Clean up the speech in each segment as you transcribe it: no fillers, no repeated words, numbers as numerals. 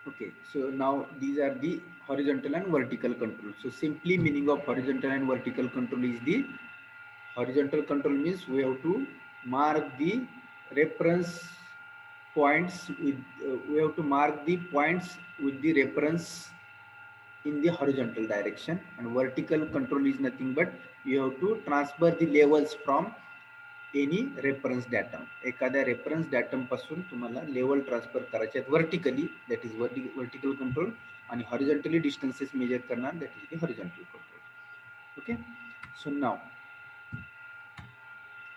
Okay, so now these are the horizontal and vertical control. So simply meaning of horizontal and vertical control is the horizontal control means we have to mark the reference points with we have to mark the points with the reference in the horizontal direction, and vertical control is nothing but you have to transfer the levels from any reference datum, एखाद्या reference datum पासून तुम्हाला level transfer करायचे आहेत vertically, that is vertical control, आणि horizontally distances measure करणार, that is the horizontal control. Okay, so now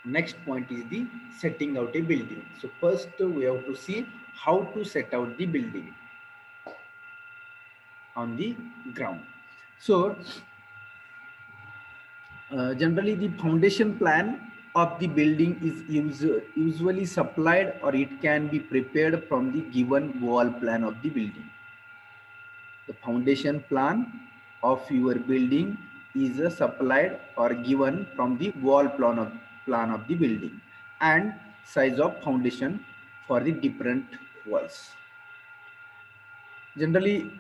next point is the setting out a building. So first we have to see how to set out the building on the ground. So generally the foundation plan of the building is usually supplied or it can be prepared from the given wall plan of the building. The foundation plan of your building is supplied or given from the wall plan of the building and size of foundation for the different walls. Generally,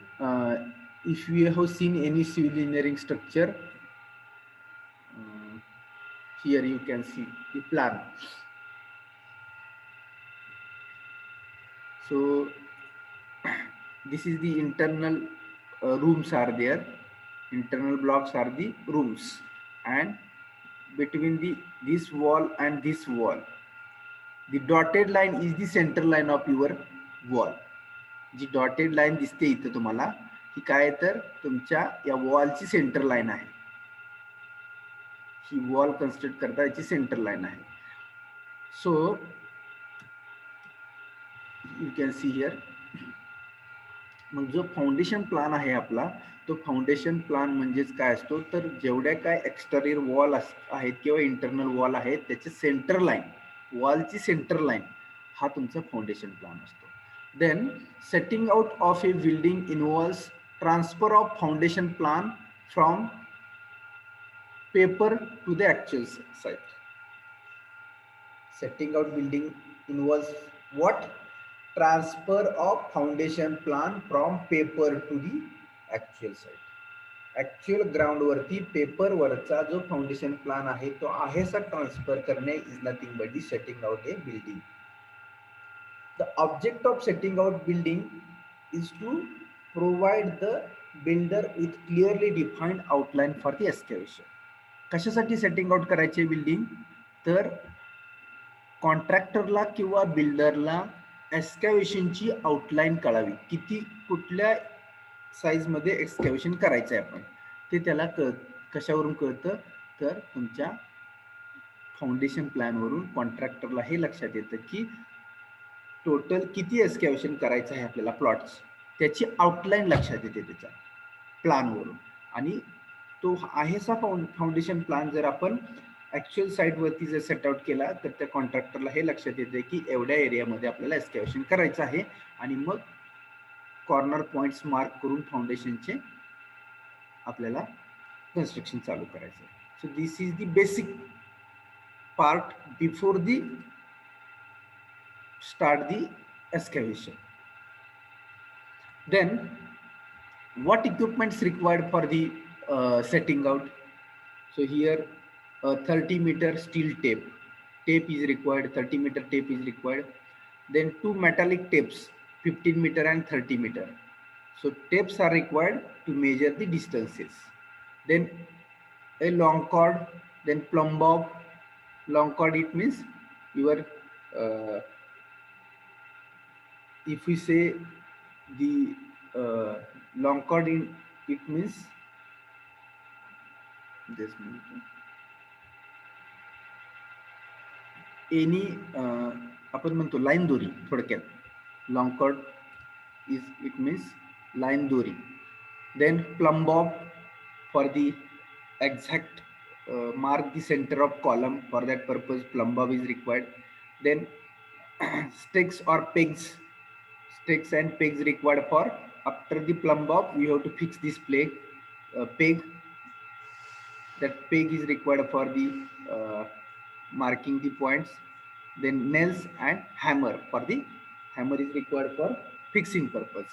if you have seen any civil engineering structure, here you can see the plan. So this is the internal rooms are there, internal blocks are the rooms, and between this wall and this wall, the dotted line is the center line of your wall. जी dotted line दिसते इथं तुम्हाला, ही काय तर तुमच्या या वॉलची centre line आहे. ही wall construct करता याची सेंटर लाईन आहे. So you can see here. मग जो फाउंडेशन प्लान आहे आपला, तो फाउंडेशन प्लान म्हणजेच काय असतो, तर जेवढ्या काय एक्सटेरियर वॉल आहेत किंवा इंटरनल वॉल आहेत त्याचे सेंटर लाईन, वॉलची सेंटर लाईन हा तुमचा फाउंडेशन प्लान असतो. Then setting out of a building involves transfer of foundation plan from paper to the actual site. Setting out building involves what? Transfer of foundation plan from paper to the actual site. Actual ground वरती paper वरचा जो foundation plan आहे तो आहेसा transfer करणे is nothing but the setting out a building. The object of setting out building is to provide the builder with clearly defined outline for the excavation. कशासाठी setting out करायचे building, तर कॉन्ट्रॅक्टरला किंवा बिल्डरला एक्सकॅव्हेशनची outline कळावी, किती कुठल्या साईजमध्ये एक्सकॅव्हेशन करायचं आहे आपण ते त्याला कशावरून कळतं, तर तुमच्या फाउंडेशन प्लॅनवरून कॉन्ट्रॅक्टरला हे लक्षात येतं की टोटल किती एक्सकॅव्हेशन करायचं आहे आपल्याला प्लॉट्स, त्याची आउटलाईन लक्षात येते त्याच्या प्लॅनवरून. आणि तो आहेसा फाउंडेशन प्लॅन जर आपण ऍक्च्युअल साईटवरती जर सेट आउट केला तर त्या कॉन्ट्रॅक्टरला हे लक्षात येते की एवढ्या एरियामध्ये आपल्याला एक्सकॅव्हेशन करायचं आहे, आणि मग कॉर्नर पॉइंट्स मार्क करून फाउंडेशनचे आपल्याला कन्स्ट्रक्शन चालू करायचं. So this is the basic part before the start the excavation. Then what equipments required for the setting out? So here 30-meter steel tape is required, 30-meter tape is required. Then two metallic tapes, 15-meter and 30-meter. So tapes are required to measure the distances. Then a long cord, then plumb bob. Long cord, it means your if we say the long cord, it means this any आपण म्हणतो line दोरी थोडक्यात. Long cord is it means line दोरी. Then plumb bob for the exact mark the center of column. For that purpose plumb bob is required. Then sticks or pegs, sticks and pegs required for after the plumb bob we have to fix this peg. That peg is required for the marking the points. Then nails and hammer, for the hammer is required for fixing purpose.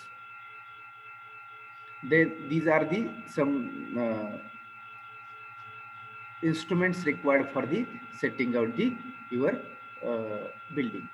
These are the some instruments required for the setting out the your building.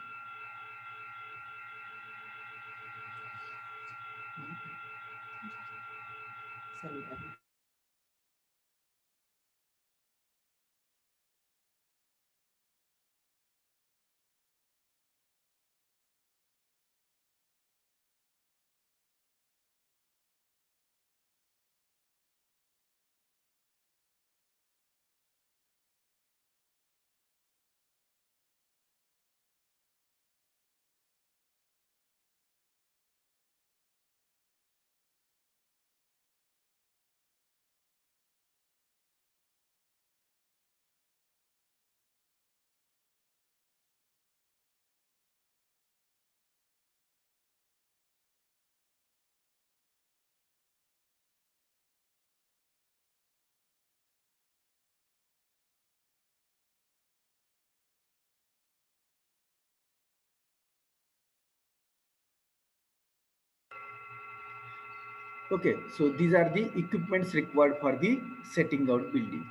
Okay, so these are the equipments required for the setting out building.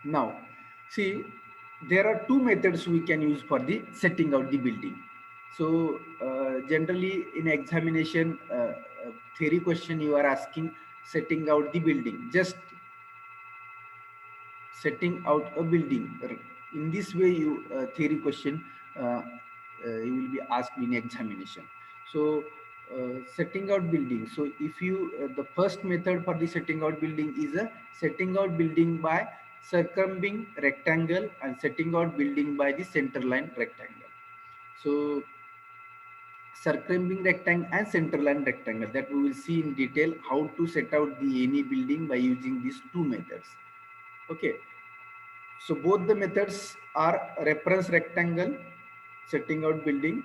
Now, see, there are two methods we can use for the setting out the building. So, generally in examination, theory question, you are asking setting out the building, just setting out a building. In this way, you theory question you will be asked in examination. So, setting out building. So, if you the first method for the setting out building is a setting out building by circumambing rectangle and setting out building by the center line rectangle. So, circumambing rectangle and center line rectangle, that we will see in detail how to set out the any building by using these two methods. Okay. So both the methods are reference rectangle, setting out building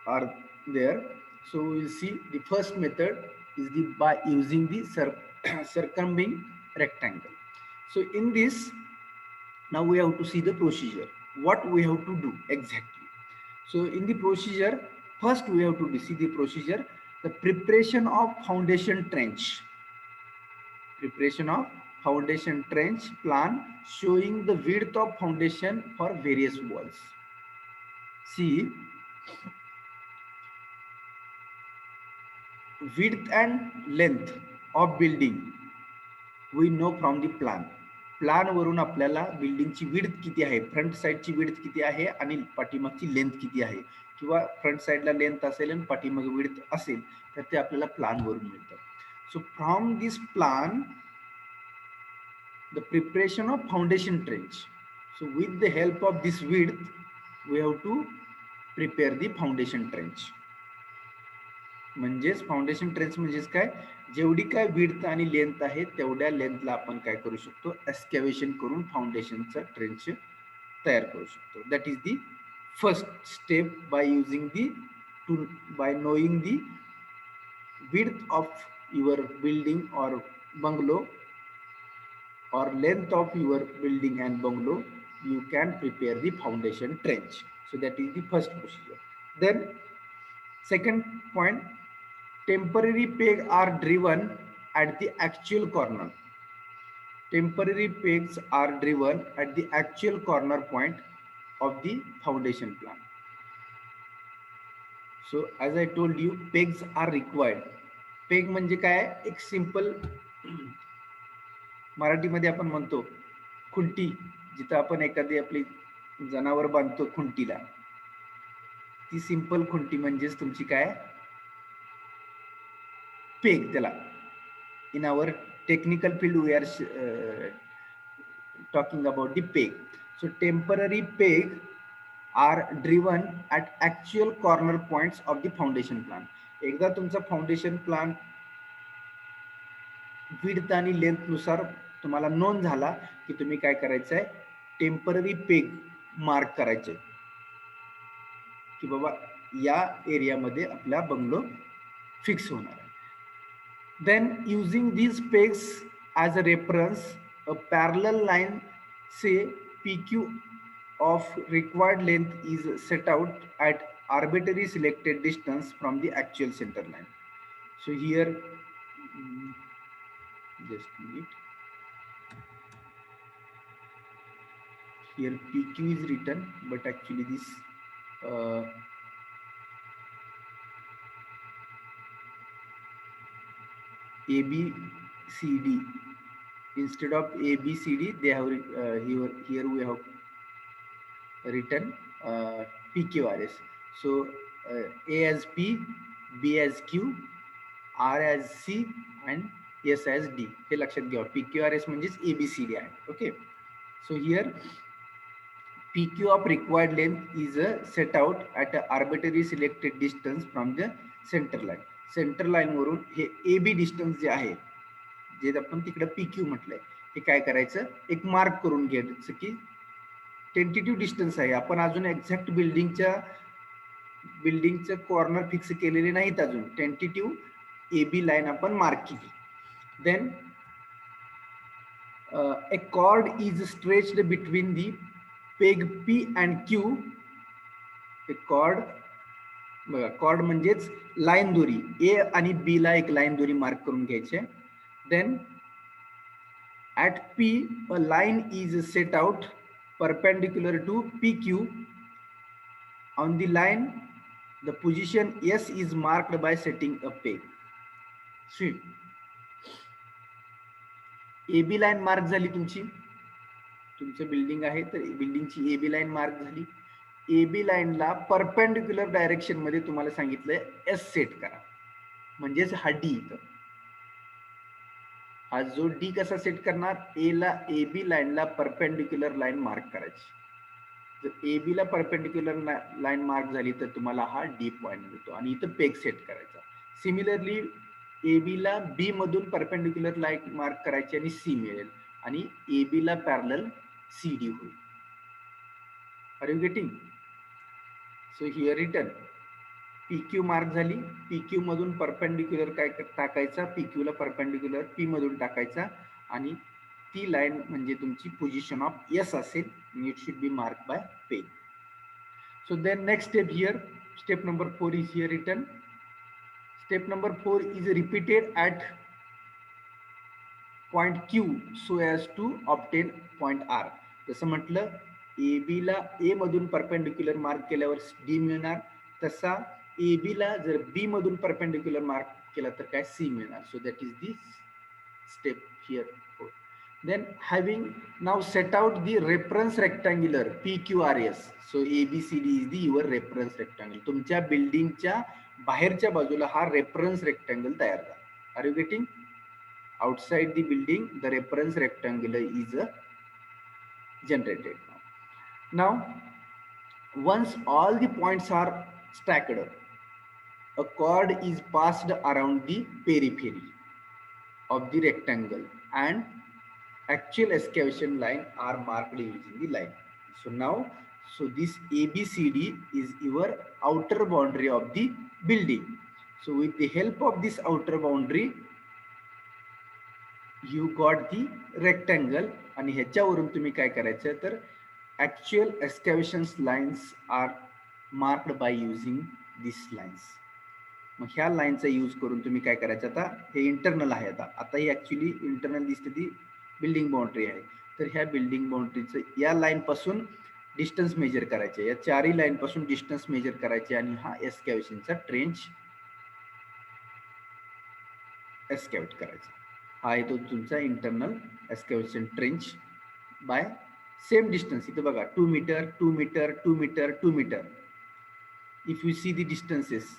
are there. So we'll see the first method is the by using the circumambing rectangle. So in this, now we have to see the procedure. What we have to do exactly. So in the procedure, first we have to see the procedure, the preparation of foundation trench. Preparation of foundation trench plan showing the width of foundation for various walls. See, width and length of building we know from the plan. Plan वरून आपल्याला बिल्डिंगची width किती आहे, front साइडची width किती आहे आणि पाठीमागची length किती आहे, किंवा फ्रंट साइडला लेंथ असेल आणि पाठीमागे विड्थ असेल तर ते आपल्याला प्लान वरून मिळतं. So from this plan the preparation of foundation trench. So with the help of this width, we have to prepare the foundation trench. म्हणजेच फाउंडेशन ट्रेंच म्हणजेच काय, जेवढी काय विड्थ आणि लेंथ आहे तेवढ्या लेंथला आपण काय करू शकतो, एक्सकॅव्हेशन करून फाउंडेशनचा ट्रेंच तयार करू शकतो. That is the first step by using the by knowing the width of your building or bungalow or length of your building and bungalow, you can prepare the foundation trench. So that is the first procedure. Then second point, temporary pegs are driven at the actual corner. Temporary pegs are driven at the actual corner point of the foundation plan. So as I told you, pegs are required. Peg म्हणजे काय, एक simple मराठीमध्ये आपण म्हणतो खुंटी, जिथं आपण एखादी आपली जनावर बांधतो खुंटीला, ती सिंपल खुंटी म्हणजेच तुमची काय, पेग. त्याला in our technical field we are talking about the peg. So temporary peg are driven at actual corner points of the foundation plan. एकदा तुमचा फाउंडेशन प्लान विड्थ आणि लेंथ नुसार तुम्हाला नोंद झाला की तुम्ही काय करायचंय, टेम्पररी पेग मार्क करायचे की बाबा या एरियामध्ये आपला बंगलो फिक्स होणार आहे. Then using these pegs as a reference, a parallel line say PQ of required length is set out at arbitrary selected distance from the actual center line. So here, just a minute. Here PQ is written, but actually this ABCD, instead of ABCD, they have here we have written PQRS. So A as P, B as Q, R as C and S as D. हे लक्षात घ्या. PQRS म्हणजेच ABCD आहे. Okay. So here PQ of required length is set out at an arbitrary selected distance from the center line. Centre line वरून हे AB distance जे आहे, जे आपण तिकडे PQ म्हटलंय, हे काय करायचं, एक मार्क करून घ्यायचं की टेंटेटिव्ह डिस्टन्स आहे. आपण अजून एक्झॅक्ट बिल्डिंगचं कॉर्नर फिक्स केलेले नाहीत अजून. टेंटेटिव्ह AB लाईन आपण मार्क केली. Then a chord is stretched between the peg P and Q. a chord म्हणजेच लाईन दोरी. A आणि B ला एक लाईन दोरी मार्क करून घ्यायचे. Then at P a line is set out perpendicular to PQ. On the line the position S is marked by setting a peg. See, AB line mark झाली तुमची. तुमचं building आहे तर बिल्डिंगची AB लाईन मार्क झाली. AB लाईनला perpendicular direction मध्ये तुम्हाला सांगितलंय S सेट करा. म्हणजेच हा D इथं. हा जो D कसा सेट करणार, A ला AB लाईनला परपेंडिक्युलर लाईन मार्क करायची. जर AB ला परपेंडिक्युलर लाईन मार्क झाली तर तुम्हाला हा D पॉइंट मिळतो आणि इथं पेग सेट करायचा. सिमिलरली AB ला B मधून परपेंडिक्युलर लाईन मार्क करायची आणि C मिळेल आणि AB ला पॅरलल CD होईल. Are you getting? So here return PQ mark झाली. PQ मधून परपेंडिक्युलर काय टाकायचा, PQ ला परपेंडिक्युलर P मधून टाकायचा आणि ती लाईन म्हणजे तुमची पोझिशन ऑफ S असेल. It should be mark by peg. So then next step here, step number 4 is here return. Step number 4 is repeated at point Q so as to obtain point R. जसं म्हटलं AB ला A मधून perpendicular mark केल्यावर D मिळणार, तसा AB ला जर B मधून परपेंडिक्युलर मार्क केला तर काय C मिळणार. So that is the step here. Then having now set out the reference rectangular PQRS. So ABCD is the your reference rectangle. तुमच्या बिल्डिंगच्या बाहेरच्या बाजूला हा रेफरन्स रेक्टँगल तयार झाला. Are you getting? Outside the building the reference rectangle is generated. Now once all the points are stacked, a chord is passed around the periphery of the rectangle and actual excavation line are marked using the line. So this ABCD is your outer boundary of the building. So with the help of this outer boundary you got the rectangle आणि ह्याच्यावरून तुम्ही काय करायचं तर actual excavations lines are marked by using these lines. मग ह्या लाईनचा use करून तुम्ही काय करायचं, आता हे इंटरनल आहे. आता ही ऍक्च्युली इंटरनल दिसते ती बिल्डिंग बाउंड्री आहे. तर ह्या बिल्डिंग बाउंड्रीचं या लाईन पासून डिस्टन्स मेजर करायचे, या चारही लाईन पासून डिस्टन्स मेजर करायचे आणि हा एस्कॅव्हेशनचा ट्रेंच एस्कॅव्हेट करायचा. हा आहे तो तुमचा internal excavation trench by same distance. इथं बघा 2 metre 2 metre 2 metre 2 metre. If you see the distances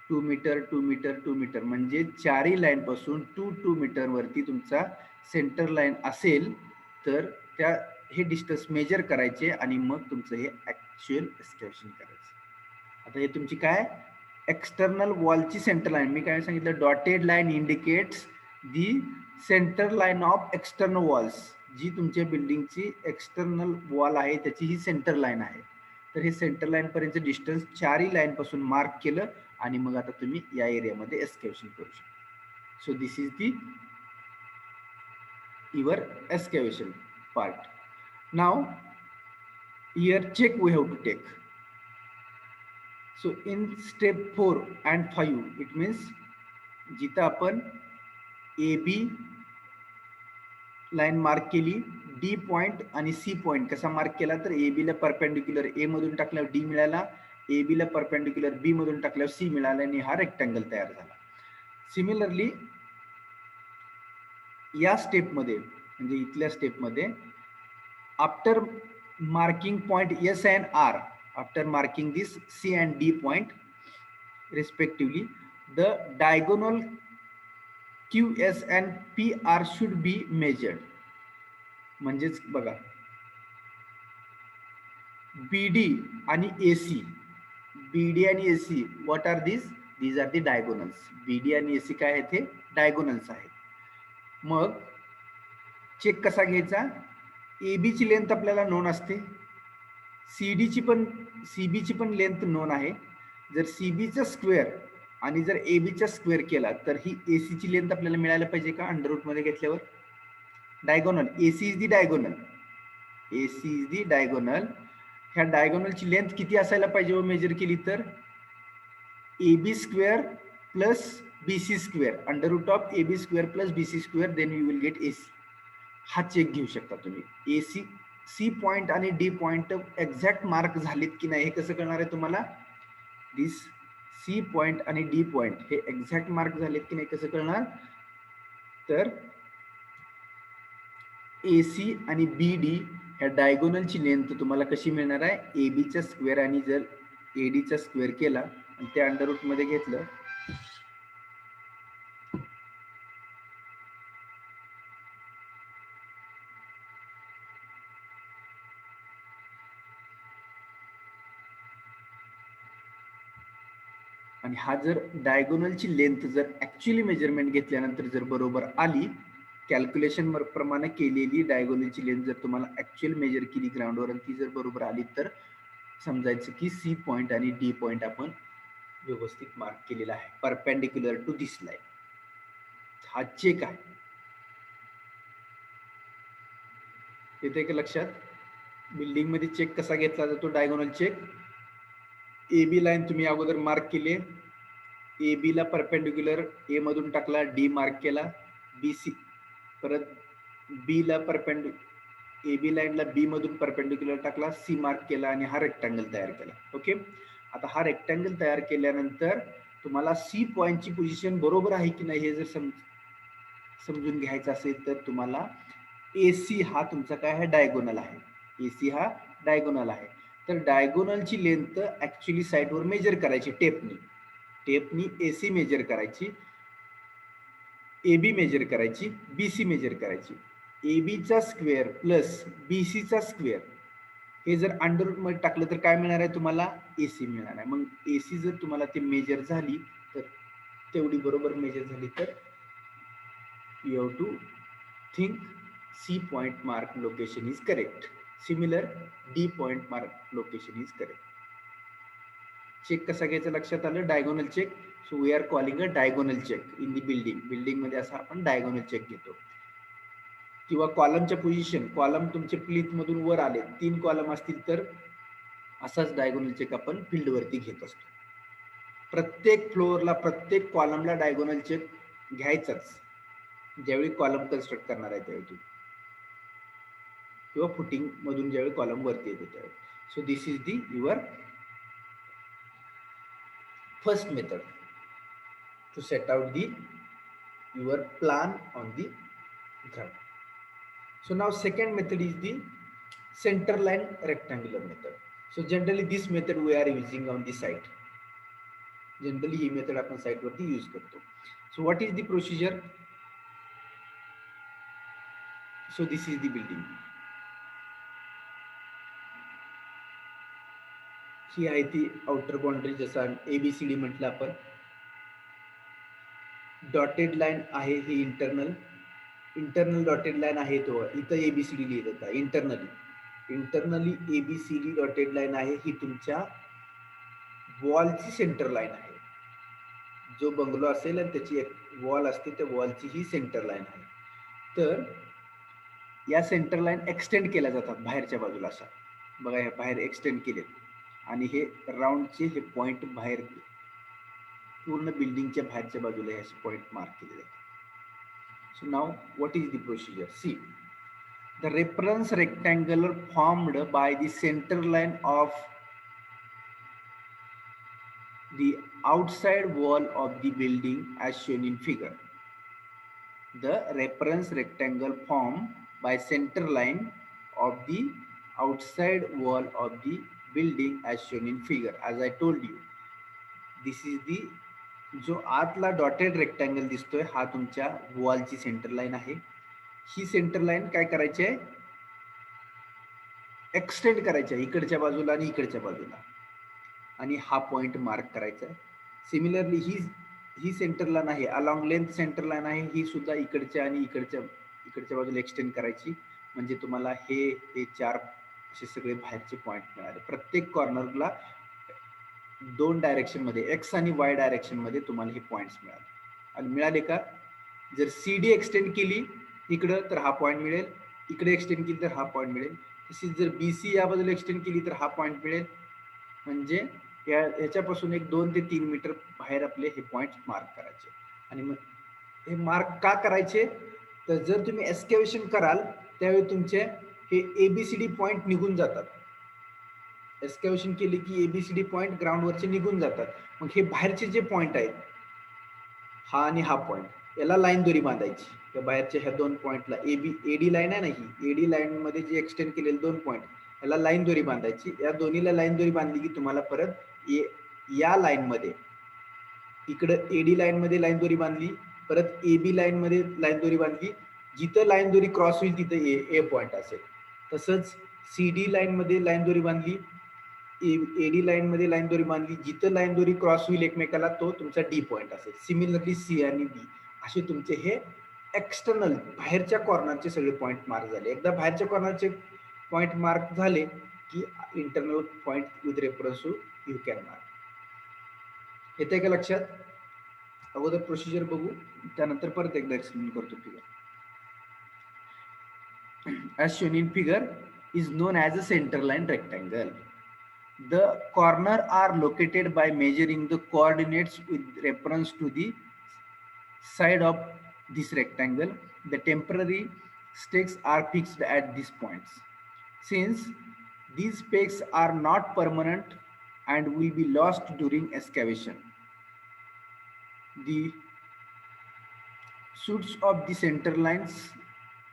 2 metre 2 metre 2 metre म्हणजे चारही लाईन पासून 2 मीटर वरती तुमचा सेंटर लाईन असेल तर त्या हे डिस्टन्स मेजर करायचे आणि मग तुमचं हे ऍक्च्युअल एस्कॅव्हेशन करायचं. आता हे तुमची काय एक्सटर्नल वॉलची सेंटर लाईन. मी काय सांगितलं, dotted line indicates the centre line of external walls. जी तुमच्या बिल्डिंगची एक्सटर्नल वॉल आहे त्याची ही सेंटर लाईन आहे. तर हे सेंटर लाईन पर्यंत डिस्टन्स चारही लाईन पासून मार्क केलं आणि मग आता तुम्ही या एरियामध्ये एस्कॅव्हेशन करू शकता. So this is the your excavation part. Now here check we have to take. So in step 4 and 5 it means जिथं आपण ए बी लाईन मार्क केली, डी पॉइंट आणि सी पॉइंट कसा मार्क केला तर ए बी ला perpendicular ए मधून टाकल्यावर डी मिळाला, ए बी ला परपेंडिक्युलर बी मधून टाकल्यावर सी मिळाला आणि हा रेक्टँगल तयार झाला. सिमिलरली या स्टेपमध्ये म्हणजे इथल्या स्टेपमध्ये after marking point S and R, after marking this C and D point respectively, the diagonal QS and PR should be measured. म्हणजेच बघा BD आणि AC, BD आणि AC what are these? These are the diagonals. BD आणि AC काय आहेत? हे diagonals आहेत. मग चेक कसा घ्यायचा? AB ची लेंथ आपल्याला नोन असते, CB ची पण लेंथ नोन आहे. जर CB चा स्क्वेअर आणि जर AB चा स्क्वेअर केला तर ही AC ची लेंथ आपल्याला मिळायला पाहिजे का अंडर रूट मध्ये घेतल्यावर? Diagonal AC is the diagonal, AC is the diagonal. ह्या डायगोनलची लेंथ किती असायला पाहिजे व मेजर केली तर? AB square plus BC square, under root of AB square plus BC square, then you will get AC. हा चेक घेऊ शकता तुम्ही. AC C पॉइंट आणि D पॉइंट एक्झॅक्ट मार्क झालेत की नाही हे कसं कळणार आहे तुम्हाला? दिस C पॉइंट आणि D पॉइंट हे एक्झॅक्ट मार्क झालेत की नाही कसं कळणार? तर AC आणि BD ह्या डायगोनलची लेंथ तुम्हाला कशी मिळणार आहे? AB चा स्क्वेअर आणि जर AD चा स्क्वेअर केला आणि ते अंडर रूट मध्ये घेतलं आणि हा जर डायगोनलची लेंथ जर ऍक्च्युअली मेजरमेंट घेतल्यानंतर जर बरोबर आली, कॅल्क्युलेशन प्रमाणे केलेली डायगोनलची लेंथ जर तुम्हाला ऍक्च्युअल मेजर केली ग्राउंडवर आणि ती जर बरोबर आली तर समजायचं की C पॉइंट आणि D पॉइंट आपण व्यवस्थित मार्क केलेला आहे परपेंडिक्युलर टू दिस लाईन. हा चेक आहे. येते का लक्षात? बिल्डिंग मध्ये चेक कसा घेतला जातो? Diagonal check. AB लाईन तुम्ही अगोदर मार्क केली, AB ला परपेंडिक्युलर A मधून टाकला, D मार्क केला, BC परत B ला AB लाईनला B मधून परपेंडिक्युलर टाकला, C मार्क केला आणि हा रेक्टँगल तयार केला. ओके, आता हा रेक्टँगल तयार केल्यानंतर तुम्हाला C पॉइंटची पोझिशन बरोबर आहे की नाही हे जर समजून घ्यायचं असेल तर तुम्हाला AC हा तुमचा काय आहे? डायगोनल आहे. AC हा डायगोनल आहे. तर डायगोनलची लेंथ ऍक्च्युअली साईडवर मेजर करायची टेपनी AC मेजर करायची, AB मेजर करायची, BC मेजर करायची. AB चा स्क्वेअर प्लस BC चा स्क्वेअर हे जर अंडर रूट मध्ये टाकलं तर काय मिळणार आहे तुम्हाला? AC मिळणार आहे. मग AC जर तुम्हाला ते मेजर झाली तर तेवढी बरोबर मेजर झाली तर you have to think C point mark location is correct. Similar D point mark location is correct. Check कसा घ्यायचा लक्षात आलं? Diagonal check. So we are calling a diagonal check in the building मध्ये असा आपण diagonal check घेतो. किंवा कॉलमच्या पोझिशन, कॉलम तुमचे प्लीथ मधून वर आले, 3 कॉलम असतील तर असाच डायगोनल चेक आपण फील्ड वरती घेत असतो. प्रत्येक फ्लोअरला प्रत्येक कॉलमला डायगोनल चेक घ्यायचाच ज्यावेळी कॉलम कन्स्ट्रक्ट करणार आहे त्यावेळी किंवा फुटिंग मधून ज्यावेळी कॉलम वरती येते त्यावेळी. So this is the your first method to set out the your plan on the ground. So now second method is the center line rectangular method. So generally this method we are using on the site. Generally he method आपण site वरती use करतो. So what is the procedure? So this is the building. ही आहे ती outer boundary, जसं ABCD म्हटलं आपण. Dotted line आहे ही internal dotted line आहे तो इथं ABCD लिहित होता. इंटरनली ABCD डॉटेड लाईन आहे ही तुमच्या वॉलची सेंटर लाईन आहे. जो बंगलो असेल आणि त्याची एक वॉल असते त्या वॉलची ही सेंटर लाईन आहे. तर या सेंटर लाईन एक्सटेंड केल्या जातात बाहेरच्या बाजूला. अशा बघा, हे बाहेर एक्सटेंड केले आणि हे राऊंडचे हे पॉइंट बाहेर पूर्ण बिल्डिंगच्या बाहेरच्या बाजूला हे पॉइंट मार्क केले जातात. So now what is the procedure? See, the reference rectangle formed by the center line of the outside wall of the building as shown in figure. The reference rectangle formed by center line of the outside wall of the building as shown in figure. As I told you, this is the जो आतला dotted rectangle दिसतोय हा तुमच्या वॉलची centre line आहे. ही centre line काय करायची आहे? Extend करायची आहे इकडच्या बाजूला आणि इकडच्या बाजूला, आणि हा पॉइंट मार्क करायचा आहे. सिमिलरली ही सेंटर लाईन आहे, अलॉंग लेंथ सेंटर लाईन आहे, ही सुद्धा इकडच्या आणि इकडच्या बाजूला एक्सटेंड करायची. म्हणजे तुम्हाला हे चार असे सगळे बाहेरचे पॉइंट मिळाले. प्रत्येक कॉर्नरला 2 डायरेक्शन मध्ये, एक्स आणि वाय डायरेक्शन मध्ये तुम्हाला हे पॉइंट्स मिळाले. आणि मिळाले का? जर CD एक्सटेंड केली इकडं तर हा पॉइंट मिळेल, इकडे एक्सटेंड केली तर हा पॉइंट मिळेल. तशीच जर BC या बाजूला एक्सटेंड केली तर हा पॉइंट मिळेल. म्हणजे ह्याच्यापासून एक 2 ते 3 मीटर बाहेर आपले हे पॉइंट मार्क करायचे. आणि मग हे मार्क का करायचे? तर जर तुम्ही एक्सकॅव्हेशन कराल त्यावेळी तुमचे हे ABCD पॉइंट निघून जातात. एक्सकॅव्हेशन केले की ABCD पॉइंट ग्राउंडवरचे निघून जातात. मग हे बाहेरचे जे पॉइंट आहेत, हा आणि हा पॉइंट, याला लाईन दोरी बांधायची. त्या बाहेरच्या ह्या 2 पॉइंटला AD लाईन आहे ना, ही AD लाईन मध्ये जे एक्सटेंड केलेले 2 पॉइंट, याला लाईन दोरी बांधायची. या दोन्हीला लाईन दोरी बांधली की तुम्हाला परत या लाईन मध्ये इकडं AD लाईन मध्ये लाईन दोरी बांधली, परत AB लाईन मध्ये लाईन दोरी बांधली. जिथं लाईन दोरी क्रॉस होईल तिथं A पॉइंट असेल. तसंच CD लाईन मध्ये लाईन दोरी बांधली, AD लाईन मध्ये लाईन दोरी बांधली, जिथं लाईन दोरी क्रॉस होईल एकमेकाला तो तुमचा D पॉइंट असेल. सिमिलरली C आणि D असे तुमचे हे एक्सटर्नल बाहेरच्या कॉर्नरचे सगळे पॉइंट मार्क झाले. एकदा बाहेरच्या कॉर्नरचे पॉइंट मार्क झाले की internal point with reference to you can mark. येते का लक्षात? अगोदर प्रोसिजर बघू, त्यानंतर परत एकदा एक्सप्लेन करतो. Figure as shown in figure is known as a center line rectangle. The corner are located by measuring the coordinates with reference to the side of this rectangle. The temporary stakes are fixed at these points. Since these stakes are not permanent and will be lost during excavation, the shoots of the center lines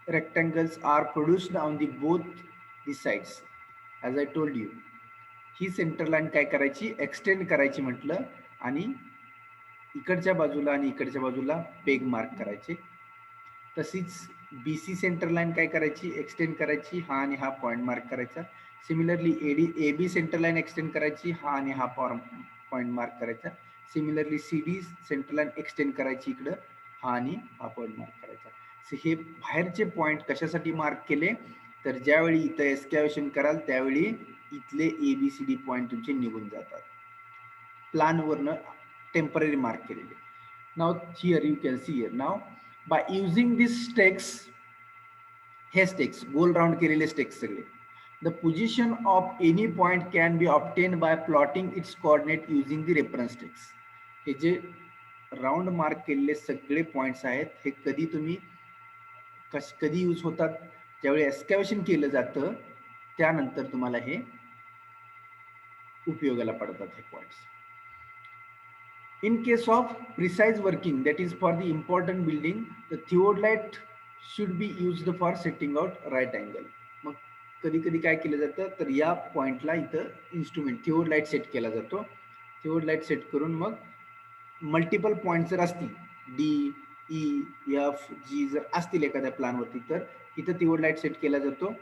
rectangles are produced on the both the sides. As I told you, he centre line काय करायची? Extend करायची म्हटलं, आणि इकडच्या बाजूला आणि इकडच्या बाजूला पेग मार्क करायचे. तशीच BC सेंटर लाईन काय करायची? एक्सटेंड करायची, हा आणि हा पॉइंट मार्क करायचा. Similarly AB centre line extend करायची, हा आणि हा पॉइंट मार्क करायचा. Similarly CD centre line extend करायची इकडं, हा आणि हा पॉइंट मार्क करायचा. सो हे बाहेरचे पॉइंट कशासाठी मार्क केले? तर ज्यावेळी इथं एक्सकॅव्हेशन कराल त्यावेळी इथले ABCD पॉइंट तुमचे निघून जातात, प्लॅनवरनं टेम्पररी मार्क केलेले. Now here you can see here. Now by using this stakes, हे स्टेक्स गोल राऊंड केलेले स्टेक्स सगळे, the position of any point can be obtain bye plotting it's coordinate using the reference stakes. हे जे round mark केलेले सगळे points आहेत, हे कधी तुम्ही कधी यूज होतात? ज्यावेळी एक्सकॅव्हेशन केलं जातं त्यानंतर तुम्हाला हे उपयोगाला पडतात हे points. In case of precise working, that is for the important building, the theodolite should be used for setting out right angle. मग कधी कधी काय केलं जातं तर या पॉइंटला इथं इन्स्ट्रुमेंट थिओडलाइट सेट केला जातो. थिओडलाइट सेट करून मग मल्टिपल पॉइंट जर असतील DEFG जर असतील एखाद्या प्लॅनवरती तर इथं थिओडलाइट सेट केला जातो,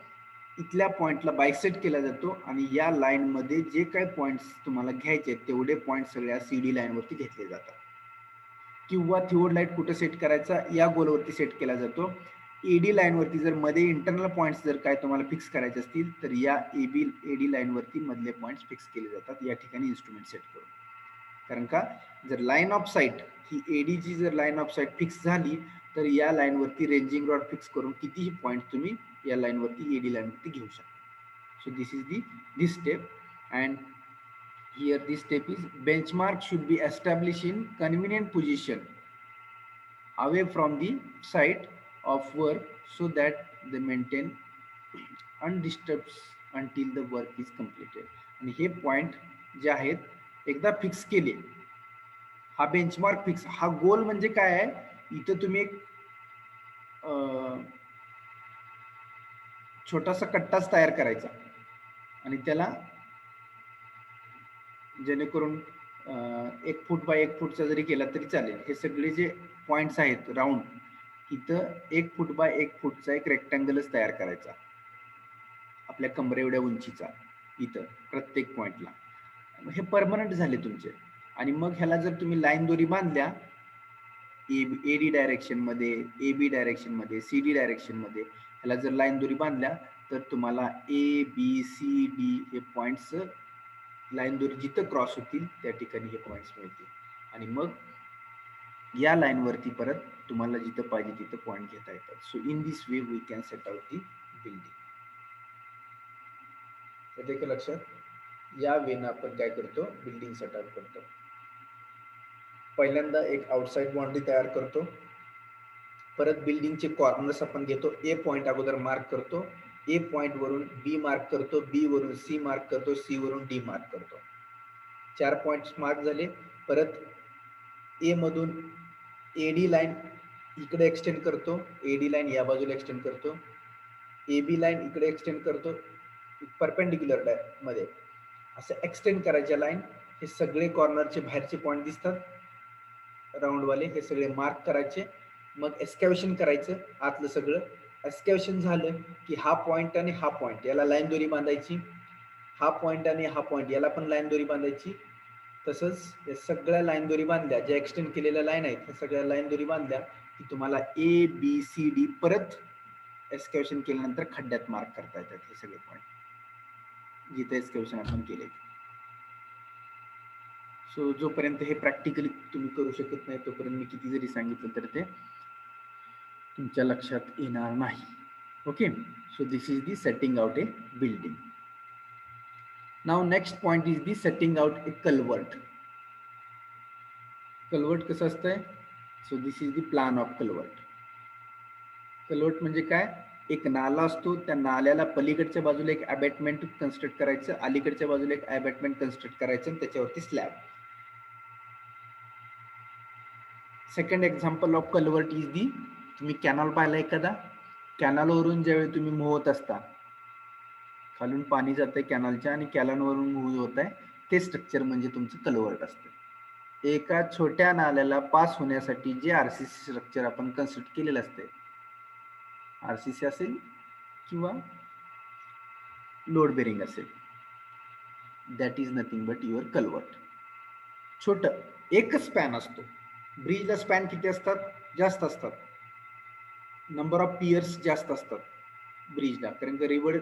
इथल्या पॉइंटला बायसेट केला जातो, आणि या लाईन मध्ये जे काही पॉइंट्स तुम्हाला घ्यायचे तेवढे पॉइंट सगळ्या CD लाईन वरती घेतले जातात. किंवा थिओडलाइट कुठे सेट करायचा? या गोलवरती सेट केला जातो. AD लाईन वरती जर मध्ये इंटरनल पॉइंट्स जर काय तुम्हाला फिक्स करायचे असतील तर या AD लाईन वरती मधले पॉइंट्स फिक्स केले जातात या ठिकाणी इन्स्ट्रुमेंट सेट करून. कारण का जर line of site he AD ची जर लाईन ऑफ साईट फिक्स झाली तर या लाईन वरती रेंजिंग रॉड फिक्स करून कितीही पॉइंट तुम्ही या लाईन वरती AD लाईन वरती घेऊ शकता. So this is this step. And Here this step is benchmark should be established in convenient position away from the site of work so that they maintain undisturbed until the work is completed. आणि हे point जे आहेत एकदा fix केले, हा benchmark fix, हा गोल म्हणजे काय आहे, इथं तुम्ही एक छोटासा कट्टाच तयार करायचा आणि त्याला जेणेकरून 1 फूट बाय 1 फूटचा जरी केला तरी चालेल. हे सगळे जे पॉइंट्स आहेत राऊंड, इथं 1 फूट बाय 1 फूटचा एक रेक्टँगलच तयार करायचा आपल्या कमरे एवढ्या उंचीचा इथं प्रत्येक पॉइंटला. हे परमनंट झाले तुमचे. आणि मग ह्याला जर तुम्ही लाईन दोरी बांधल्या एडी डायरेक्शन मध्ये, एबी डायरेक्शन मध्ये, सीडी डायरेक्शन मध्ये, ह्याला जर लाईन दोरी बांधल्या तर तुम्हाला ए बी सी डी हे पॉइंट्स लाईन दोरी जिथं क्रॉस होतील त्या ठिकाणी हे पॉइंट्स मिळतील. आणि मग या लाईन वरती परत तुम्हाला जिथं पाहिजे तिथं पॉइंट घेता येतात. So in this way we can set out the building. येते का लक्षात? या वेनं आपण काय करतो, बिल्डिंग सेटअप करतो. पहिल्यांदा एक आउटसाइड बाउंड्री तयार करतो, परत बिल्डिंगचे कॉर्नर्स आपण घेतो, ए पॉइंट अगोदर मार्क करतो, ए पॉइंट वरून बी मार्क करतो, बी वरून सी मार्क करतो, सी वरून डी मार्क करतो. 4 पॉइंट्स मार्क झाले. परत ए मधून एडी लाईन इकडे एक्सटेंड करतो, एडी लाईन या बाजूला एक्सटेंड करतो, ए बी लाईन इकडे एक्सटेंड करतो परपेंडिक्युलर मध्ये. असं एक्सटेंड करायच्या लाईन. हे सगळे कॉर्नरचे बाहेरचे पॉइंट दिसतात राऊंडवाले, हे सगळे मार्क करायचे. मग एक्सकॅव्हेशन करायचं आतलं सगळं. एक्सकॅव्हेशन झालं की हा पॉइंट आणि हा पॉइंट याला लाईन दोरी बांधायची, हा पॉइंट आणि हा पॉइंट याला पण लाईन दोरी बांधायची. तसंच या सगळ्या लाईन दोरी बांधल्या, ज्या एक्सटेंड केलेल्या लाईन आहेत त्या सगळ्या लाईन दोरी बांधल्या की तुम्हाला ए बी सी डी परत एक्सकॅव्हेशन केल्यानंतर खड्ड्यात मार्क करता येतात हे सगळे पॉइंट जिथे एक्सकॅव्हेशन आपण केले. सो जोपर्यंत हे प्रॅक्टिकली तुम्ही करू शकत नाही तोपर्यंत मी किती जरी सांगितलं तर ते तुमच्या लक्षात येणार नाही. Okay, so this is the setting out a building. Now next point is the setting out A culvert. Culvert कसं असतंय? So this is the plan of culvert. Culvert म्हणजे काय? एक नाला असतो, त्या नाल्याला पलीकडच्या बाजूला एक अबॅटमेंट कन्स्ट्रक्ट करायचं, अलीकडच्या बाजूला एक अबॅटमेंट कन्स्ट्रक्ट करायचं आणि त्याच्यावरती slab. Second example of culvert is the, तुम्ही कॅनॉल पाहिला एखादा, कॅनॉलवरून ज्यावेळी तुम्ही मूव्ह असता, खालून पाणी जातंय कॅनॉलच्या आणि कॅनॉलवरून मूव्ह होत आहे, ते स्ट्रक्चर म्हणजे तुमचं कल्वर्ट असतं. एका छोट्या नाल्याला पास होण्यासाठी जे आरसीसी स्ट्रक्चर आपण कन्स्ट्रक्ट केलेलं असते, आरसीसी असेल किंवा लोड बेरिंग असेल, that is nothing but your culvert. छोटं एकच स्पॅन असतो. ब्रिजला स्पॅन किती असतात? जास्त असतात. नंबर ऑफ पियर्स जास्त असतात ब्रिजला, कारण का रिव्हर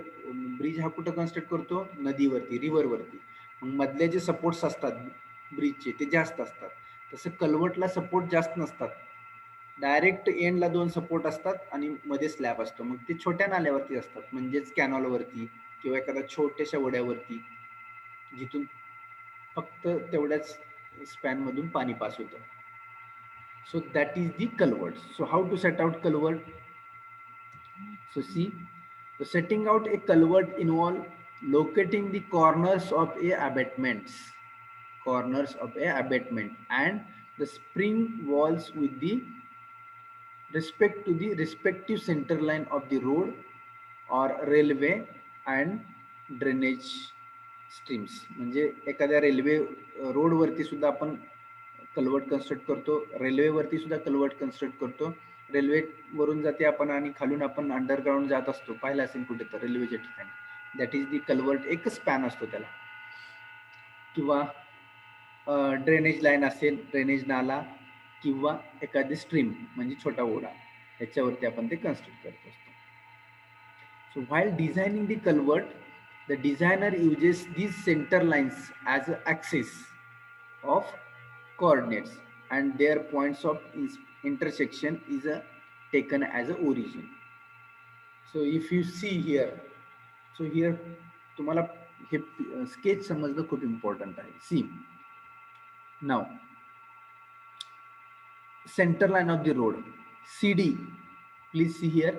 ब्रिज हा कुठं कन्स्ट्रक्ट करतो? नदीवरती, रिव्हरवरती. मग मधले जे सपोर्ट्स असतात ब्रिजचे ते जास्त असतात. तसं कल्वर्टला सपोर्ट जास्त नसतात, डायरेक्ट एंडला 2 सपोर्ट असतात आणि मध्ये स्लॅब असतो. मग ते छोट्या नाल्यावरती असतात, म्हणजेच कॅनॉलवरती किंवा एखाद्या छोट्याशा ओढ्यावरती जिथून फक्त तेवढ्याच स्पॅन मधून पाणी पास होतं. So that is the culvert. So how to set out culvert? So see, the setting out a culvert involve locating the corners of a abutments, and the spring walls with the respect to the respective center line of the road or railway and drainage streams. म्हणजे एखाद्या railway road वरती सुद्धा आपण culvert construct करतो, रेल्वेवरती सुद्धा culvert construct करतो. Railway वरून जाते आपण आणि खालून आपण अंडरग्राउंड जात असतो, पाहिलं असेल कुठे तर रेल्वेच्या ठिकाणी, दॅट इज दी कल्वर्ट. एक स्पॅन असतो त्याला. किंवा ड्रेनेज लाईन असेल, ड्रेनेज नाला किंवा एखादी स्ट्रीम म्हणजे छोटा ओढा, ह्याच्यावरती आपण ते कन्स्ट्रक्ट करत असतो. So while designing the culvert, the designer uses these center lines as an axis of coordinates and their points of intersection is taken as a origin. So if you see here, so here तुम्हाला हे sketch समजणं खूप important आहे. See now center line of the road CD, please see here,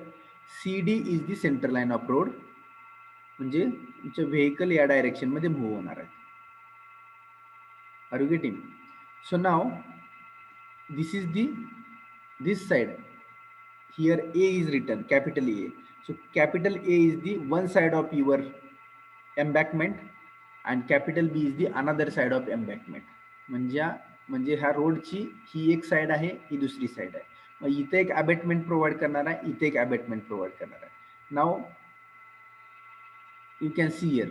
CD is the center line of road, म्हणजे तुमचं vehicle या direction मध्ये move होणार आहे. Are you getting? So now this is the this side, here A is written, capital A. So capital A is the one side of your embankment and capital B is the another side of embankment. म्हणजे ह्या रोडची ही एक side आहे, ही दुसरी side आहे. मग इथे एक अबॅटमेंट प्रोव्हाइड करणार आहे, इथे एक अबॅटमेंट प्रोव्हाइड करणार आहे. नाव यू कॅन सी हियर,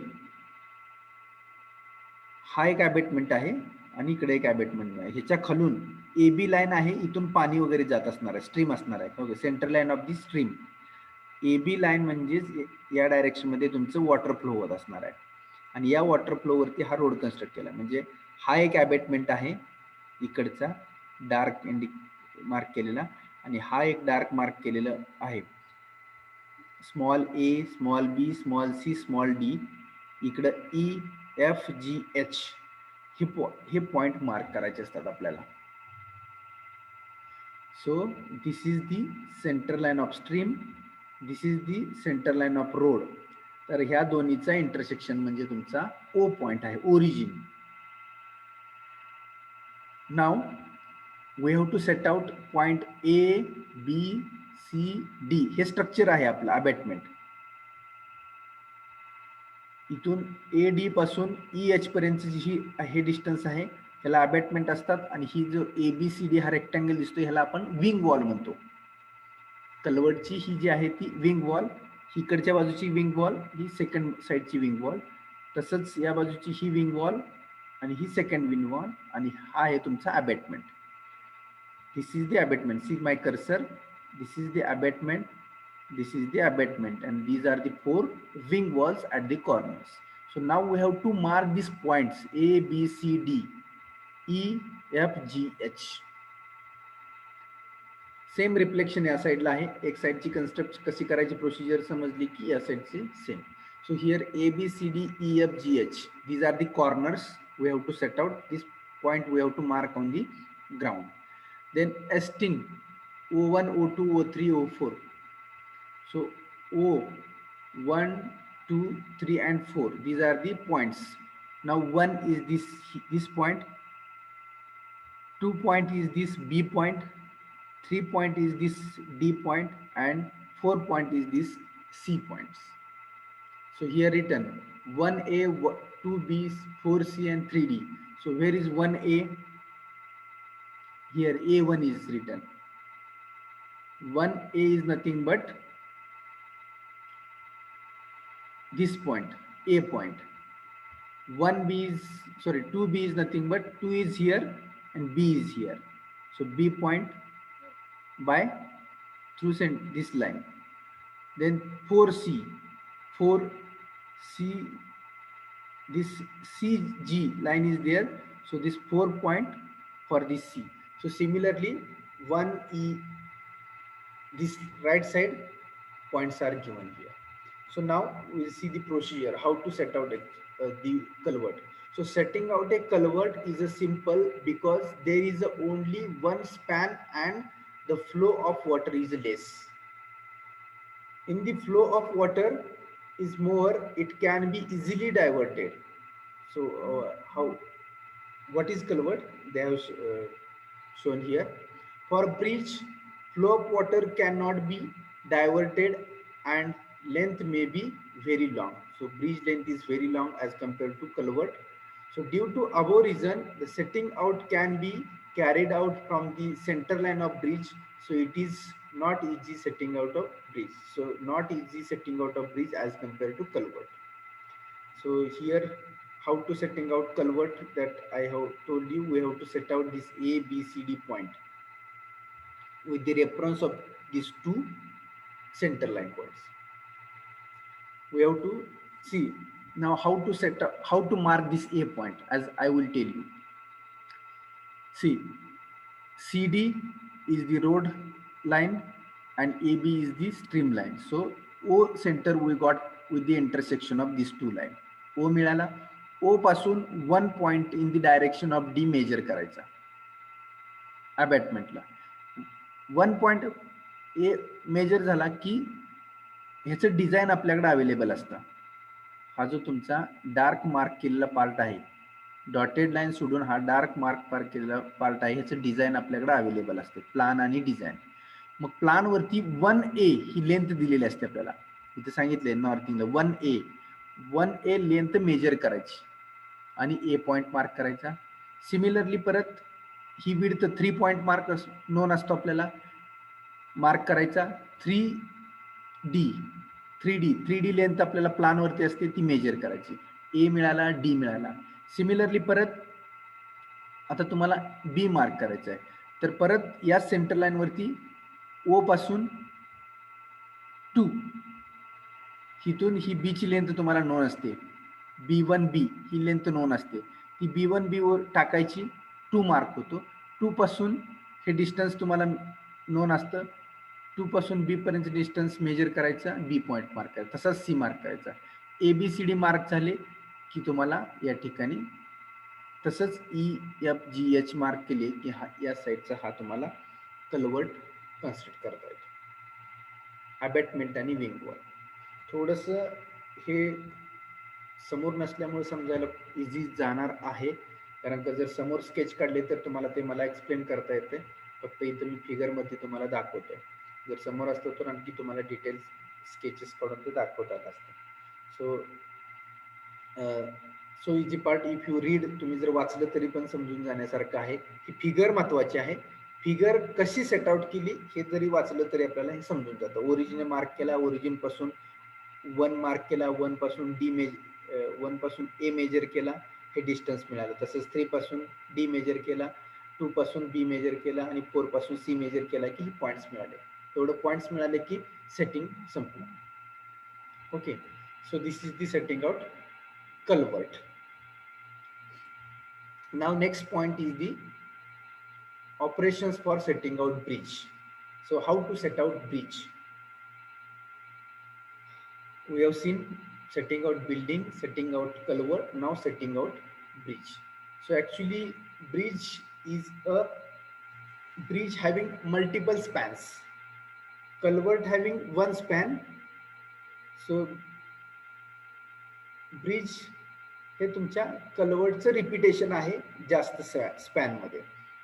हा एक अबॅटमेंट आहे आणि इकडे एक अबॅटमेंट आहे. ह्याच्या खालून ए बी लाईन आहे, इथून पाणी वगैरे जात असणार आहे, स्ट्रीम असणार आहे. Okay, centre line of the stream. A B line म्हणजेच या डायरेक्शन मध्ये तुमचं वॉटर फ्लो होत असणार आहे आणि या वॉटर फ्लो वरती हा रोड कन्स्ट्रक्ट केला. म्हणजे हा एक अबॅटमेंट आहे इकडचा डार्क मार्क केलेला आणि हा एक डार्क मार्क केलेला आहे. स्मॉल ए, स्मॉल बी, स्मॉल सी, स्मॉल डी, इकडं ई एफ जी एच हे पॉइंट मार्क करायचे असतात आपल्याला. So this is the centre line of stream, this is the centre line of road. तर ह्या दोन्हीचा इंटरसेक्शन म्हणजे तुमचा ओ पॉइंट आहे, origin. Now we have to set out point A, B, C, D. हे स्ट्रक्चर आहे आपलं अबॅटमेंट. इथून ए डी पासून ई एच पर्यंत जी हे डिस्टन्स आहे त्याला अबॅटमेंट असतात आणि ही जो ए बी सी डी हा रेक्टँगल दिसतो ह्याला आपण विंग वॉल म्हणतो. कलवटची ही जी आहे ती विंग वॉल, इकडच्या बाजूची विंग वॉल, ही सेकंड साइडची विंग वॉल, तसंच या बाजूची ही विंग वॉल आणि ही सेकंड विंग वॉल आणि हा आहे तुमचा अबॅटमेंट. This is the abutment. See my cursor. This is the abutment. This is the abutment, and these are the four wing walls at the corners. So now we have to mark these points A, B, C, D, E, F, G, H. Same reflection या साइडला आहे. एक साइडची construct कशी करायची procedure समजली की या साइडची same. So here A, B, C, D, E, F, G, H. These are the corners. We have to set out this point. We have to mark on the ground. Then esting O1, O2, O3, O4. So O1, 2, 3 and 4. These are the points. Now 1 is this point, 2 point is this B point, 3 point is this D point and 4 point is this C points. So here written 1A, 2B, 4C and 3D. So where is 1A? Here A1 is written. 1A is nothing but this point, A point. 2B is nothing but 2 is here and B is here. So B point by through this line. Then 4C, this CG line is there. So this 4 point for this C. So similarly 1E, this right side points are given here. So now we'll see the procedure how to set out the culvert. So setting out a culvert is a simple because there is only one span and the flow of water is less. In the flow of water is more, it can be easily diverted. So what is culvert? They have shown here. For bridge, flow of water cannot be diverted and length may be very long. So bridge length is very long as compared to culvert. So due to above reason, the setting out can be carried out from the center line of bridge. So it is not easy setting out of bridge. So not easy setting out of bridge as compared to culvert. So here how to setting out culvert, that I have told you. We have to set out this A, B, C, D point with the reference of these two center line points. We have to see now how to mark this A point, as I will tell you. See, CD is the road line and AB is the stream line. So O center we got with the intersection of these two lines. O मिळाला. O पासून 1 point in the direction of the major करायचा अबॅटमेंटला. 1 point A major झाला की ह्याचं design आपल्याकडे available असतं. हा जो तुमचा डार्क मार्क केलेला पार्ट आहे, डॉटेड लाईन सोडून हा डार्क मार्क केलेला पार्ट आहे, ह्याचं डिझाईन आपल्याकडे अवेलेबल असते, प्लान आणि डिझाईन. मग प्लानवरती 1A ही लेंथ दिलेली असते आपल्याला. इथे सांगितलंय नॉर्थिंगला 1A लेंथ मेजर करायची आणि ए पॉइंट मार्क करायचा. सिमिलरली परत ही विड्थ 3 पॉइंट मार्क नोन असतो आपल्याला, मार्क करायचा. 3D लेंथ आपल्याला प्लानवरती असते, ती मेजर करायची. ए मिळाला, डी मिळाला. सिमिलरली परत आता तुम्हाला बी मार्क करायचं आहे, तर परत या सेंटर लाईन वरती ओ पासून 2 हिथून ही बी ची लेंथ तुम्हाला नोन असते, B1B ही लेंथ नोन असते, ती B1B वर टाकायची, 2 मार्क होतो. 2 पासून हे डिस्टन्स तुम्हाला नोन असतं, 2 पासून बी पर्यंत डिस्टन्स मेजर करायचा, बी पॉइंट मार्क करायचा, तसाच सी मार्क करायचा. ABCD मार्क झाले की तुम्हाला या ठिकाणी तसंच EFGH मार्क केले की हा या साईडचा हा तुम्हाला कलवर्ट कन्स्ट्रक्ट करता येतो. अबॅटमेंट आणि विंग वॉल थोडस हे समोर नसल्यामुळे समजायला इझी जाणार आहे, कारण का जर समोर स्केच काढले तर तुम्हाला ते मला एक्सप्लेन करता येते. फक्त इथं मी फिगरमध्ये तुम्हाला दाखवतोय. जर समोर असतं तर आणखी तुम्हाला डिटेल्स स्केचेस काढून ते दाखवता आलं असतं. So easy part if you read, तुम्ही जर वाचलं तरी पण समजून जाण्यासारखं आहे. ही फिगर महत्वाची आहे. फिगर कशी सेट आउट केली हे जरी वाचलं तरी आपल्याला हे समजून जातं. ओरिजिन मार्क केला, ओरिजिन पासून 1 मार्क केला, 1 पासून 1 पासून ए मेजर केला, हे डिस्टन्स मिळालं. तसंच 3 पासून डी मेजर केला, 2 पासून बी मेजर केला आणि 4 पासून सी मेजर केला की पॉइंट्स मिळाले. एवढं पॉइंट्स मिळाले की सेटिंग संपलं. Okay, so this is the setting out culvert. Now next point is the operations for setting out bridge. So how to set out bridge? We have seen setting out building, setting out culvert, now setting out bridge. So actually bridge is a bridge having multiple spans, culvert having one span. So bridge हे तुमच्या कलवर्टचं repetition आहे जास्त span मध्ये.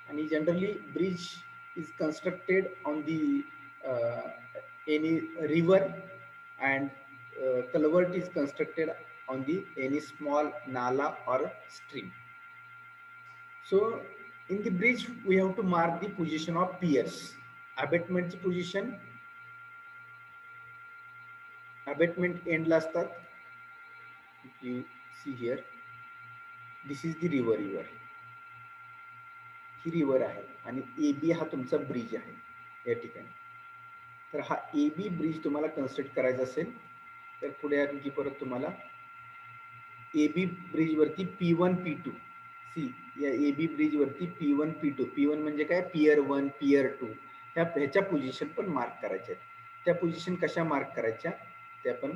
आणि generally bridge is constructed on the any river and culvert is constructed on the any small nala or stream. So in the bridge we have to mark the position of piers. अबॅटमेंटची position abutment एंडला असतात. You see here, this is the river. ही river आहे आणि AB हा तुमचा bridge आहे या ठिकाणी. तर हा AB ब्रिज तुम्हाला कन्स्ट्रक्ट करायचा असेल तर पुढे आणखी परत तुम्हाला AB ब्रिज वरती P1 P2 सी या AB ब्रिज वरती P1 P1 म्हणजे काय, पियर 1 पियर 2 ह्याच्या पोझिशन पण मार्क करायच्या. त्या पोझिशन कशा मार्क करायच्या ते आपण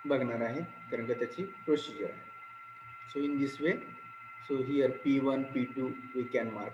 बघणार आहे, कारण का त्याची प्रोसिजर आहे. So in this way, so here P1 P2 we can mark.